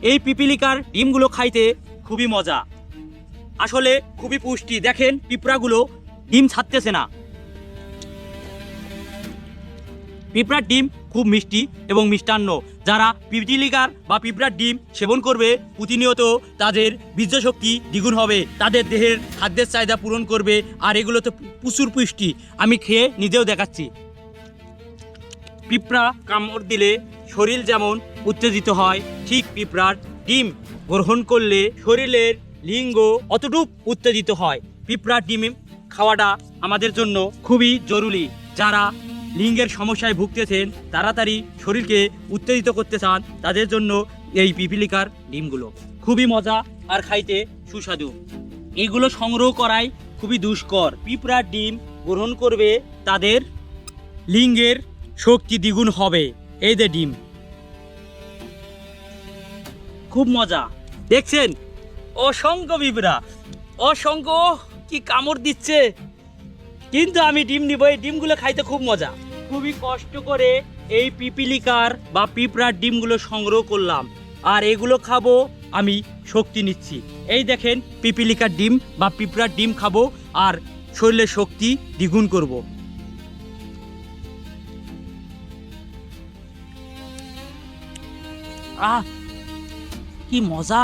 এই পিপিলিকার ডিমগুলো খাইতে খুবই মজা, আসলে খুবই পুষ্টি। দেখেন পিঁপড়াগুলো ডিম ছাড়তেছে না। পিঁপড়ার ডিম খুব মিষ্টি এবং মিষ্টান্ন। যারা পিপিলিকার বা পিঁপড়ার ডিম সেবন করবে প্রতিনিয়ত তাদের বীর্য শক্তি দ্বিগুণ হবে, তাদের দেহের খাদ্যের চাহিদা পূরণ করবে। আর এগুলো তো প্রচুর পুষ্টি, আমি খেয়ে নিজেও দেখাচ্ছি। পিঁপড়া কামড় দিলে শরীর যেমন উত্তেজিত হয়, ঠিক পিঁপড়ার ডিম গ্রহণ করলে শরীরের লিঙ্গ অতটুক উত্তেজিত হয়। পিঁপড়ার ডিম খাওয়াটা আমাদের জন্য খুবই জরুরি। যারা লিঙ্গের সমস্যায় ভুগতেছেন, তাড়াতাড়ি শরীরকে উত্তেজিত করতে চান, তাদের জন্য এই পিপিলিকার ডিমগুলো খুবই মজা আর খাইতে সুস্বাদু। এগুলো সংগ্রহ করাই খুবই দুষ্কর। পিঁপড়ার ডিম গ্রহণ করবে, তাদের লিঙ্গের শক্তি দ্বিগুণ হবে। এই যে ডিম, খুব মজা। দেখছেন অসংখ্য পিঁপড়া, অসংখ্য কি কামড় দিচ্ছে, কিন্তু আমি ডিম নিব। এই ডিমগুলো খাইতে খুব মজা। খুবই কষ্ট করে এই পিপিলিকার বা পিঁপড়ার ডিমগুলো সংগ্রহ করলাম, আর এগুলো খাবো, আমি শক্তি নিচ্ছি। এই দেখেন পিপিলিকার ডিম বা পিঁপড়ার ডিম খাবো আর শরীরের শক্তি দ্বিগুণ করব। আহ কি মজা।